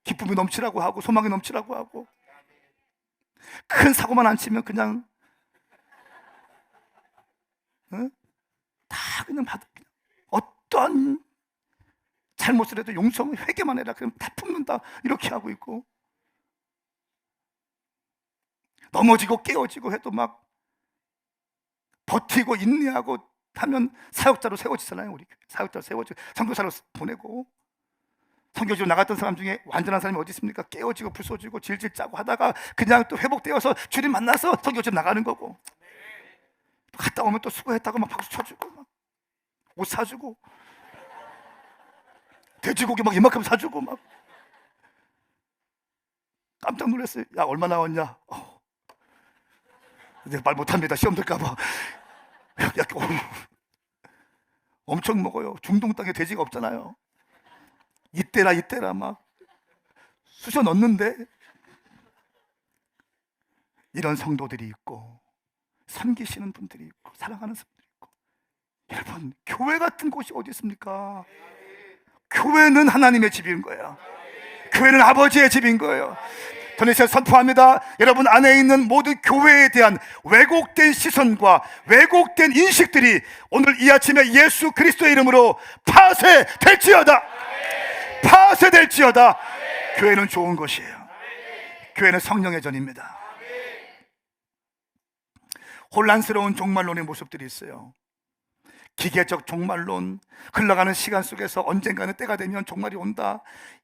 기쁨이 넘치라고 하고, 소망이 넘치라고 하고, 큰 사고만 안 치면 그냥 다 그냥 어떤 잘못을 해도 용서하면 회개만 해라, 그럼 다 품는다, 이렇게 하고 있고, 넘어지고 깨어지고 해도 막 버티고 인내하고 하면 사역자로 세워지잖아요. 우리 사역자로 세워지고 선교사로 보내고. 선교지로 나갔던 사람 중에 완전한 사람이 어디 있습니까? 깨어지고 부서지고 질질 짜고 하다가 그냥 또 회복되어서 주님 만나서 선교지로 나가는 거고, 갔다 오면 또 수고했다고 막 박수 쳐주고, 막 옷 사주고, 돼지고기 막 이만큼 사주고, 막 깜짝 놀랐어요. 야, 얼마 나왔냐? 이제 말 못합니다. 시험 들까봐. 야, 엄청 먹어요. 중동 땅에 돼지가 없잖아요. 이때라 막 쑤셔 넣는데, 이런 성도들이 있고, 섬기시는 분들이 있고, 사랑하는 분들이 있고. 여러분, 교회 같은 곳이 어디 있습니까? 교회는 하나님의 집인 거예요. 교회는 아버지의 집인 거예요. 저는 제가 선포합니다. 여러분 안에 있는 모든 교회에 대한 왜곡된 시선과 왜곡된 인식들이 오늘 이 아침에 예수 그리스도의 이름으로 파쇄될지어다. 파쇄될지어다. 교회는 좋은 것이에요. 교회는 성령의 전입니다. 혼란스러운 종말론의 모습들이 있어요. 기계적 종말론, 흘러가는 시간 속에서 언젠가는 때가 되면 종말이 온다.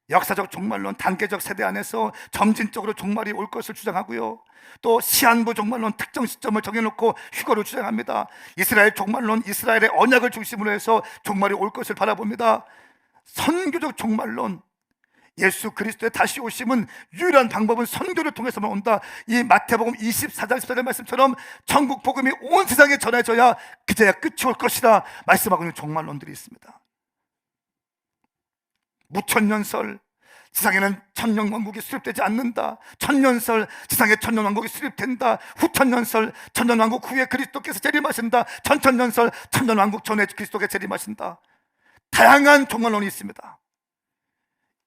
역사적 종말론, 단계적 세대 안에서 점진적으로 종말이 올 것을 주장하고요. 또 시한부 종말론, 특정 시점을 정해놓고 휴거를 주장합니다. 이스라엘 종말론, 이스라엘의 언약을 중심으로 해서 종말이 올 것을 바라봅니다. 선교적 종말론, 예수 그리스도의 다시 오심은 유일한 방법은 선교를 통해서만 온다. 이 마태복음 24장 14절 말씀처럼 천국 복음이 온 세상에 전해져야 그제야 끝이 올 것이다 말씀하고 있는 종말론들이 있습니다. 무천년설, 지상에는 천년왕국이 수립되지 않는다. 천년설, 지상에 천년왕국이 수립된다. 후천년설, 천년왕국 후에 그리스도께서 재림하신다. 천천년설, 천년왕국 전에 그리스도가 재림하신다. 다양한 종말론이 있습니다.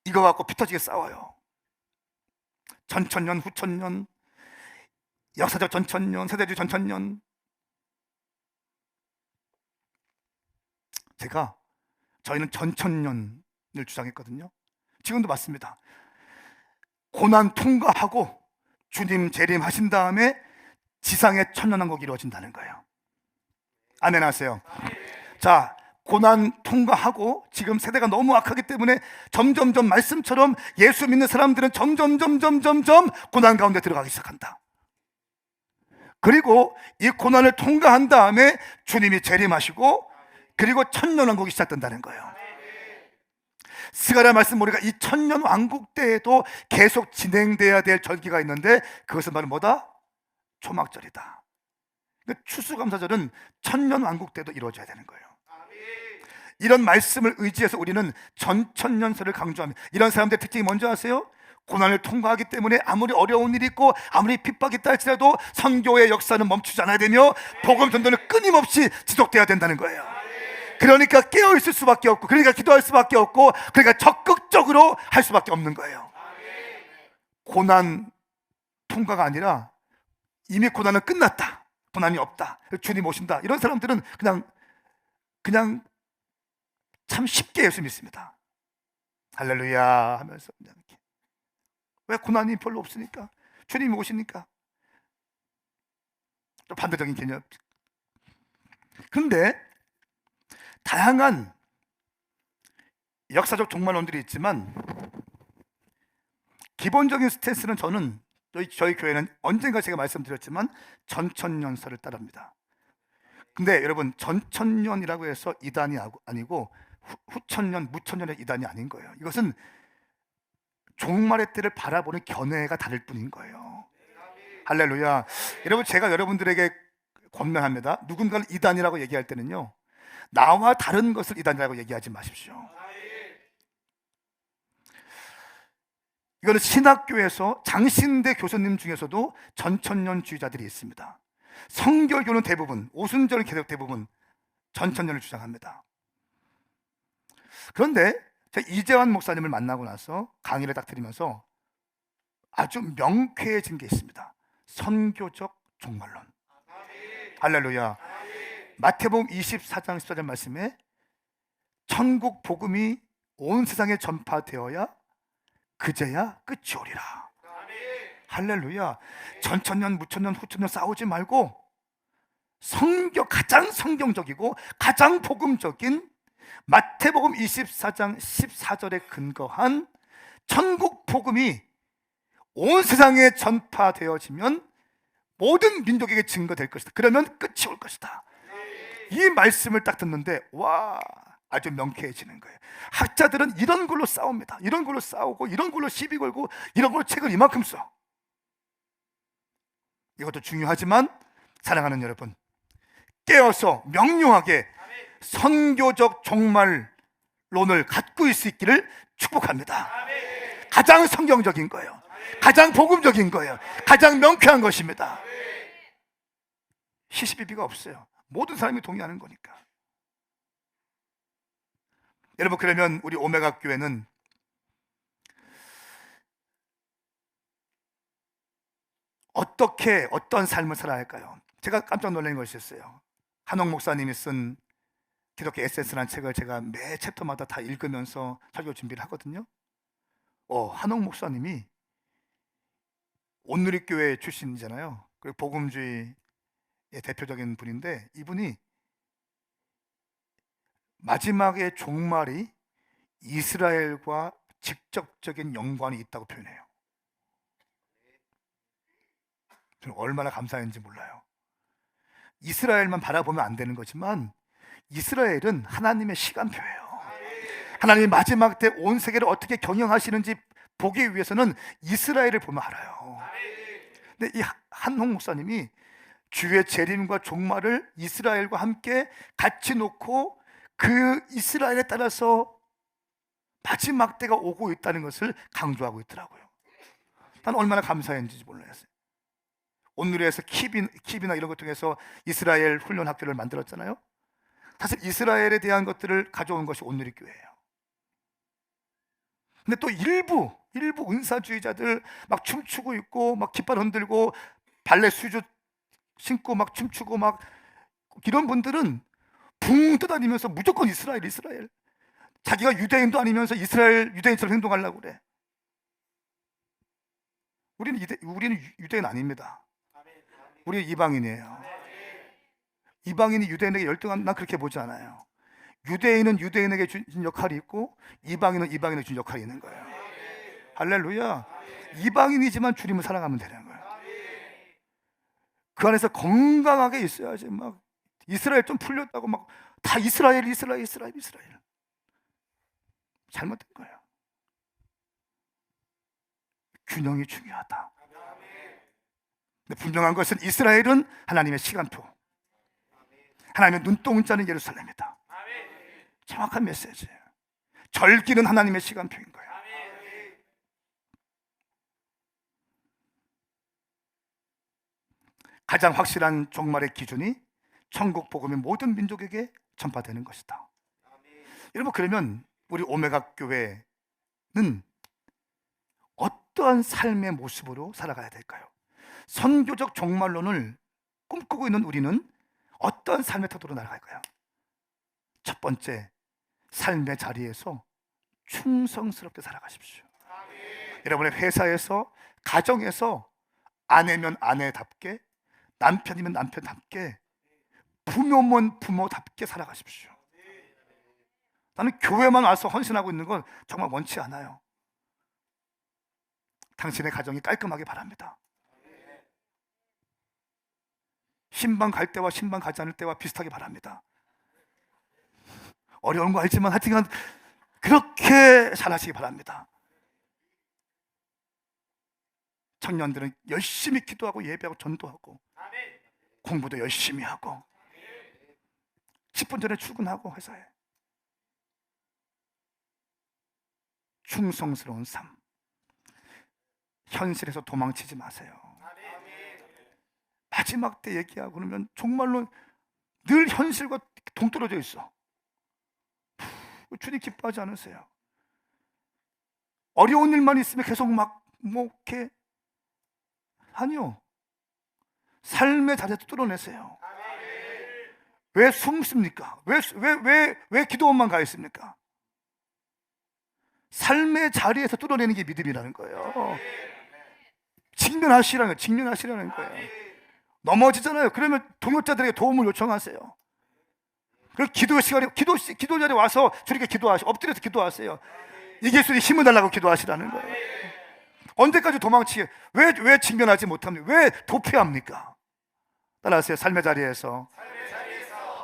이거 갖고 피터지게 싸워요. 전천년, 후천년, 역사적 전천년, 세대주의 전천년. 저희는 전천년을 주장했거든요. 지금도 맞습니다. 고난 통과하고 주님 재림하신 다음에 지상의 천년왕국이 이루어진다는 거예요. 아멘 하세요. 자, 고난 통과하고 지금 세대가 너무 악하기 때문에 점점점 말씀처럼 예수 믿는 사람들은 점점 고난 가운데 들어가기 시작한다. 그리고 이 고난을 통과한 다음에 주님이 재림하시고 그리고 천년왕국이 시작된다는 거예요. 스가랴 말씀 우리가 이 천년왕국 때에도 계속 진행돼야 될 절기가 있는데 그것은 바로 뭐다? 초막절이다. 추수감사절은 천년왕국 때도 이루어져야 되는 거예요. 이런 말씀을 의지해서 우리는 전천년설을 강조합니다. 이런 사람들의 특징이 뭔지 아세요? 고난을 통과하기 때문에 아무리 어려운 일이 있고 아무리 핍박이 있다 할지라도 선교의 역사는 멈추지 않아야 되며 복음 전도는 끊임없이 지속돼야 된다는 거예요. 그러니까 깨어있을 수밖에 없고, 그러니까 기도할 수밖에 없고, 그러니까 적극적으로 할 수밖에 없는 거예요. 고난 통과가 아니라 이미 고난은 끝났다, 고난이 없다, 주님 오신다, 이런 사람들은 그냥 참 쉽게 예수 믿습니다. 할렐루야 하면서 그냥 이렇게. 왜? 고난이 별로 없으니까, 주님이 오시니까. 또 반대적인 개념. 그런데 다양한 역사적 종말론들이 있지만 기본적인 스탠스는 저는 저희 교회는 언젠가 제가 말씀드렸지만 전천년설을 따릅니다. 근데 여러분, 전천년이라고 해서 이단이 아니고 후천년, 무천년의 이단이 아닌 거예요. 이것은 종말의 때를 바라보는 견해가 다를 뿐인 거예요. 할렐루야. 여러분, 제가 여러분들에게 권면합니다. 누군가를 이단이라고 얘기할 때는요, 나와 다른 것을 이단이라고 얘기하지 마십시오. 이거는 신학교에서 장신대 교수님 중에서도 전천년주의자들이 있습니다. 성결교는 대부분, 오순절 개혁 대부분 전천년을 주장합니다. 그런데 제가 이재환 목사님을 만나고 나서 강의를 딱 들으면서 아주 명쾌해진 게 있습니다. 선교적 종말론. 할렐루야. 마태복음 24장 14절 말씀에 천국 복음이 온 세상에 전파되어야 그제야 끝이 오리라. 할렐루야. 전천년, 무천년, 후천년 싸우지 말고 가장 성경적이고 가장 복음적인 마태복음 24장 14절에 근거한 천국 복음이 온 세상에 전파되어지면 모든 민족에게 증거될 것이다. 그러면 끝이 올 것이다. 이 말씀을 딱 듣는데 와, 아주 명쾌해지는 거예요. 학자들은 이런 걸로 싸웁니다. 이런 걸로 싸우고 이런 걸로 시비 걸고 이런 걸로 책을 이만큼 써. 이것도 중요하지만 사랑하는 여러분, 깨어서 명료하게 선교적 종말론을 갖고 있을 수 있기를 축복합니다. 가장 성경적인 거예요. 가장 복음적인 거예요. 가장 명쾌한 것입니다. 시시비비가 없어요. 모든 사람이 동의하는 거니까. 여러분, 그러면 우리 오메가 교회는 어떤 삶을 살아야 할까요? 제가 깜짝 놀란 것이 있어요. 한옥 목사님이 쓴 기독교 에센스라는 책을 제가 매 챕터마다 다 읽으면서 설교 준비를 하거든요. 한옥 목사님이 온누리교회 출신이잖아요. 그리고 복음주의의 대표적인 분인데, 이분이 마지막의 종말이 이스라엘과 직접적인 연관이 있다고 표현해요. 저는 얼마나 감사했는지 몰라요. 이스라엘만 바라보면 안 되는 거지만 이스라엘은 하나님의 시간표예요. 하나님이 마지막 때 온 세계를 어떻게 경영하시는지 보기 위해서는 이스라엘을 보면 알아요. 근데 이 한홍 목사님이 주의 재림과 종말을 이스라엘과 함께 같이 놓고 그 이스라엘에 따라서 마지막 때가 오고 있다는 것을 강조하고 있더라고요. 나는 얼마나 감사했는지 몰라요. 온누리에서 킵이나 이런 것 통해서 이스라엘 훈련 학교를 만들었잖아요. 사실 이스라엘에 대한 것들을 가져온 것이 온누리 교회예요. 근데 또 일부 은사주의자들 막 춤추고 있고 막 깃발 흔들고 발레 슈즈 신고 막 춤추고 막 이런 분들은 붕 떠다니면서 무조건 이스라엘 자기가 유대인도 아니면서 이스라엘 유대인처럼 행동하려고 그래. 우리는 유대인 아닙니다. 우리 이방인이에요. 이방인이 유대인에게 열등한, 난 그렇게 보지 않아요. 유대인은 유대인에게 준 역할이 있고 이방인은 이방인에게 준 역할이 있는 거예요. 할렐루야. 이방인이지만 주님을 사랑하면 되는 거예요. 그 안에서 건강하게 있어야지. 막 이스라엘 좀 풀렸다고 막 다 이스라엘 잘못된 거예요. 균형이 중요하다. 근데 분명한 것은 이스라엘은 하나님의 시간표, 하나님의 눈동자는 예루살렘이다. 정확한 메시지예요. 절기는 하나님의 시간표인 거예요. 가장 확실한 종말의 기준이 천국 복음이 모든 민족에게 전파되는 것이다. 여러분, 그러면 우리 오메가 교회는 어떠한 삶의 모습으로 살아가야 될까요? 선교적 종말론을 꿈꾸고 있는 우리는 어떠한 삶의 태도로 나아갈까요? 첫 번째, 삶의 자리에서 충성스럽게 살아가십시오. 여러분의 회사에서, 가정에서 아내면 아내답게, 남편이면 남편답게, 부모면 부모답게 살아가십시오. 나는 교회만 와서 헌신하고 있는 건 정말 원치 않아요. 당신의 가정이 깔끔하게 바랍니다. 신방 갈 때와 신방 가지 않을 때와 비슷하게 바랍니다. 어려운 거 알지만 하여튼 그렇게 잘하시기 바랍니다. 청년들은 열심히 기도하고 예배하고 전도하고 공부도 열심히 하고 10분 전에 출근하고 회사에 충성스러운 삶, 현실에서 도망치지 마세요. 마지막 때 얘기하고 그러면 정말로 늘 현실과 동떨어져 있어. 주님 기뻐하지 않으세요? 어려운 일만 있으면 계속 이렇게 아니요. 삶의 자리에서 뚫어내세요. 왜 숨습니까? 왜 기도원만 가 있습니까? 삶의 자리에서 뚫어내는 게 믿음이라는 거예요. 직면하시라는 거예요. 넘어지잖아요. 그러면 동역자들에게 도움을 요청하세요. 그 기도 시간에 기도 자리에 와서 주님께 기도하시고 엎드려서 기도하세요. 이길 수 있는 힘을 달라고 기도하시라는 거예요. 언제까지 도망치게? 왜 직면하지 못합니까? 왜 도피합니까? 따라하세요. 삶의 자리에서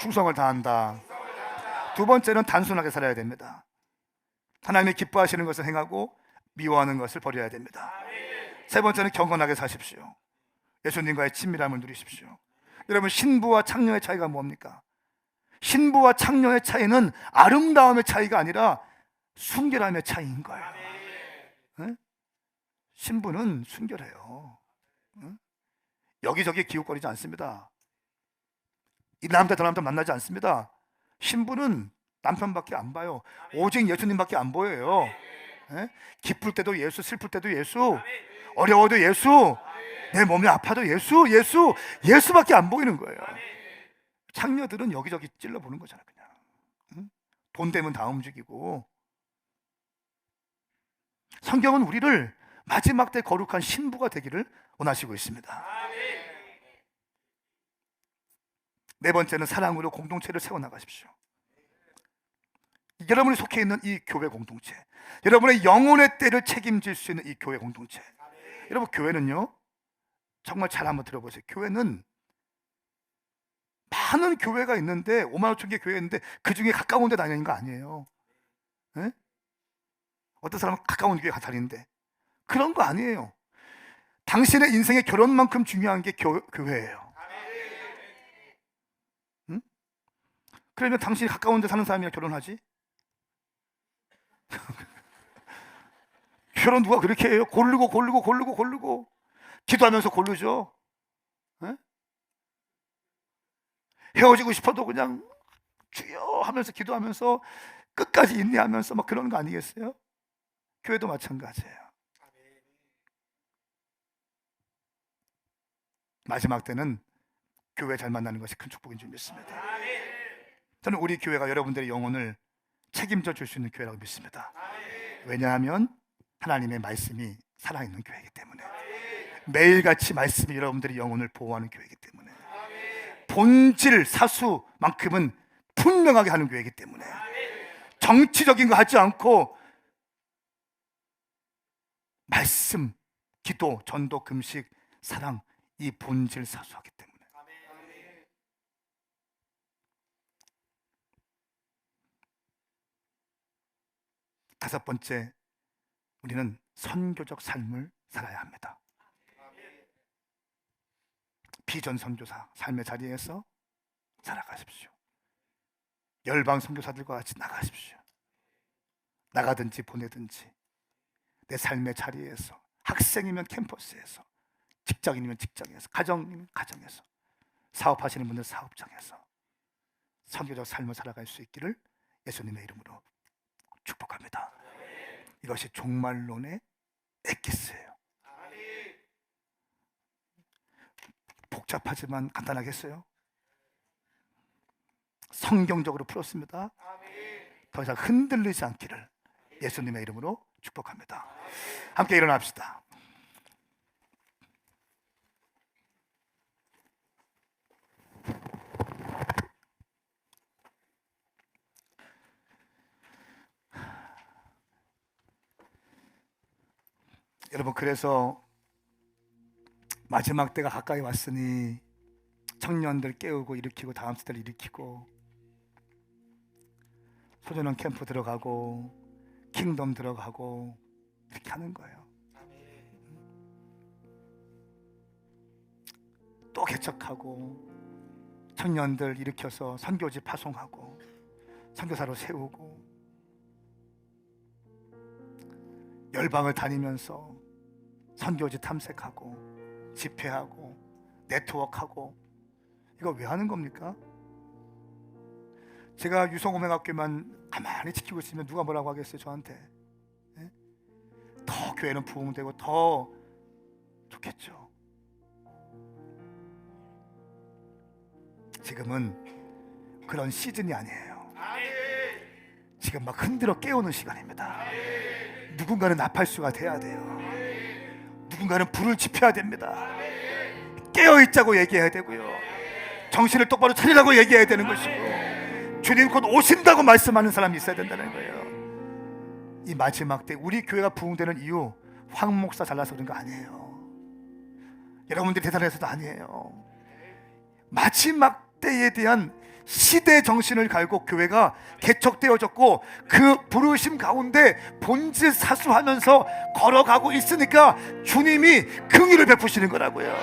충성을 다한다. 두 번째는 단순하게 살아야 됩니다. 하나님이 기뻐하시는 것을 행하고 미워하는 것을 버려야 됩니다. 세 번째는 경건하게 사십시오. 예수님과의 친밀함을 누리십시오. 여러분, 신부와 창녀의 차이가 뭡니까? 신부와 창녀의 차이는 아름다움의 차이가 아니라 순결함의 차이인 거예요. 네? 신부는 순결해요. 여기저기 기웃거리지 않습니다. 이 남자 저 남자 만나지 않습니다. 신부는 남편밖에 안 봐요. 오직 예수님밖에 안 보여요. 네? 기쁠 때도 예수, 슬플 때도 예수, 어려워도 예수, 내 몸이 아파도 예수밖에 안 보이는 거예요. 창녀들은 여기저기 찔러보는 거잖아요. 그냥 돈 되면 다 움직이고. 성경은 우리를 마지막 때 거룩한 신부가 되기를 원하시고 있습니다. 네 번째는 사랑으로 공동체를 세워나가십시오. 여러분이 속해 있는 이 교회 공동체, 여러분의 영혼의 때를 책임질 수 있는 이 교회 공동체. 여러분, 교회는요, 정말 잘 한번 들어보세요. 교회는 많은 교회가 있는데 5만 5천 개 교회 있는데 그 중에 가까운 데 다니는 거 아니에요. 네? 어떤 사람은 가까운 교회 다니는데 그런 거 아니에요. 당신의 인생의 결혼만큼 중요한 게 교회예요. 응? 그러면 당신이 가까운 데 사는 사람이랑 결혼하지? 결혼 누가 그렇게 해요? 고르고 기도하면서 고르죠. 네? 헤어지고 싶어도 그냥 주여 하면서 기도하면서 끝까지 인내하면서 막 그런 거 아니겠어요? 교회도 마찬가지예요. 마지막 때는 교회 잘 만나는 것이 큰 축복인 줄 믿습니다. 저는 우리 교회가 여러분들의 영혼을 책임져 줄 수 있는 교회라고 믿습니다. 왜냐하면 하나님의 말씀이 살아있는 교회이기 때문에, 매일같이 말씀이 여러분들의 영혼을 보호하는 교회이기 때문에, 본질 사수만큼은 분명하게 하는 교회이기 때문에, 정치적인 거 하지 않고 말씀, 기도, 전도, 금식, 사랑, 이 본질 사수하기 때문에. 다섯 번째, 우리는 선교적 삶을 살아야 합니다. 비전 선교사 삶의 자리에서 살아가십시오. 열방 선교사들과 같이 나가십시오. 나가든지 보내든지 내 삶의 자리에서, 학생이면 캠퍼스에서, 직장인이면 직장에서, 가정이면 가정에서, 사업하시는 분들 사업장에서 선교적 삶을 살아갈 수 있기를 예수님의 이름으로 축복합니다. 이것이 종말론의 엑기스예요. 복잡하지만 간단하겠어요? 성경적으로 풀었습니다. 더 이상 흔들리지 않기를 예수님의 이름으로 축복합니다. 함께 일어납시다. 여러분, 그래서 마지막 때가 가까이 왔으니 청년들 깨우고 일으키고 다음 세대를 일으키고 소년원 캠프 들어가고 킹덤 들어가고 이렇게 하는 거예요. 또 개척하고 청년들 일으켜서 선교지 파송하고 선교사로 세우고 열방을 다니면서 선교지 탐색하고 집회하고 네트워크하고, 이거 왜 하는 겁니까? 제가 유성오맹학교만 가만히 지키고 있으면 누가 뭐라고 하겠어요 저한테? 네? 더 교회는 부흥되고 더 좋겠죠. 지금은 그런 시즌이 아니에요. 지금 막 흔들어 깨우는 시간입니다. 누군가는 나팔수가 돼야 돼요. 누군가는 불을 지펴야 됩니다. 깨어있자고 얘기해야 되고요, 정신을 똑바로 차리라고 얘기해야 되는 것이고, 주님 곧 오신다고 말씀하는 사람이 있어야 된다는 거예요. 이 마지막 때 우리 교회가 부흥되는 이유, 황 목사 잘나서 그런 거 아니에요. 여러분들이 대단해서도 아니에요. 마지막 때에 대한 시대 정신을 갈고 교회가 개척되어졌고 그 부르심 가운데 본질 사수하면서 걸어가고 있으니까 주님이 긍휼을 베푸시는 거라고요.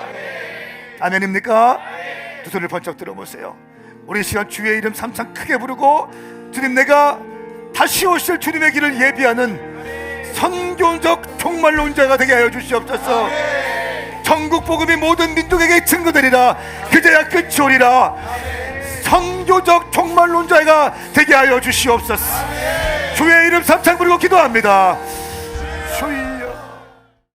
아멘입니까? 두 손을 번쩍 들어보세요. 우리 이 시간 주의 이름 삼창 크게 부르고, 주님, 내가 다시 오실 주님의 길을 예비하는 선교적 종말론자가 되게 하여 주시옵소서. 전국 복음이 모든 민족에게 증거되리라. 그제야 끝이 오리라. 선교적 종말론자가 되게 하여 주시옵소서. 주의 이름 삼창 부르고 기도합니다. 주의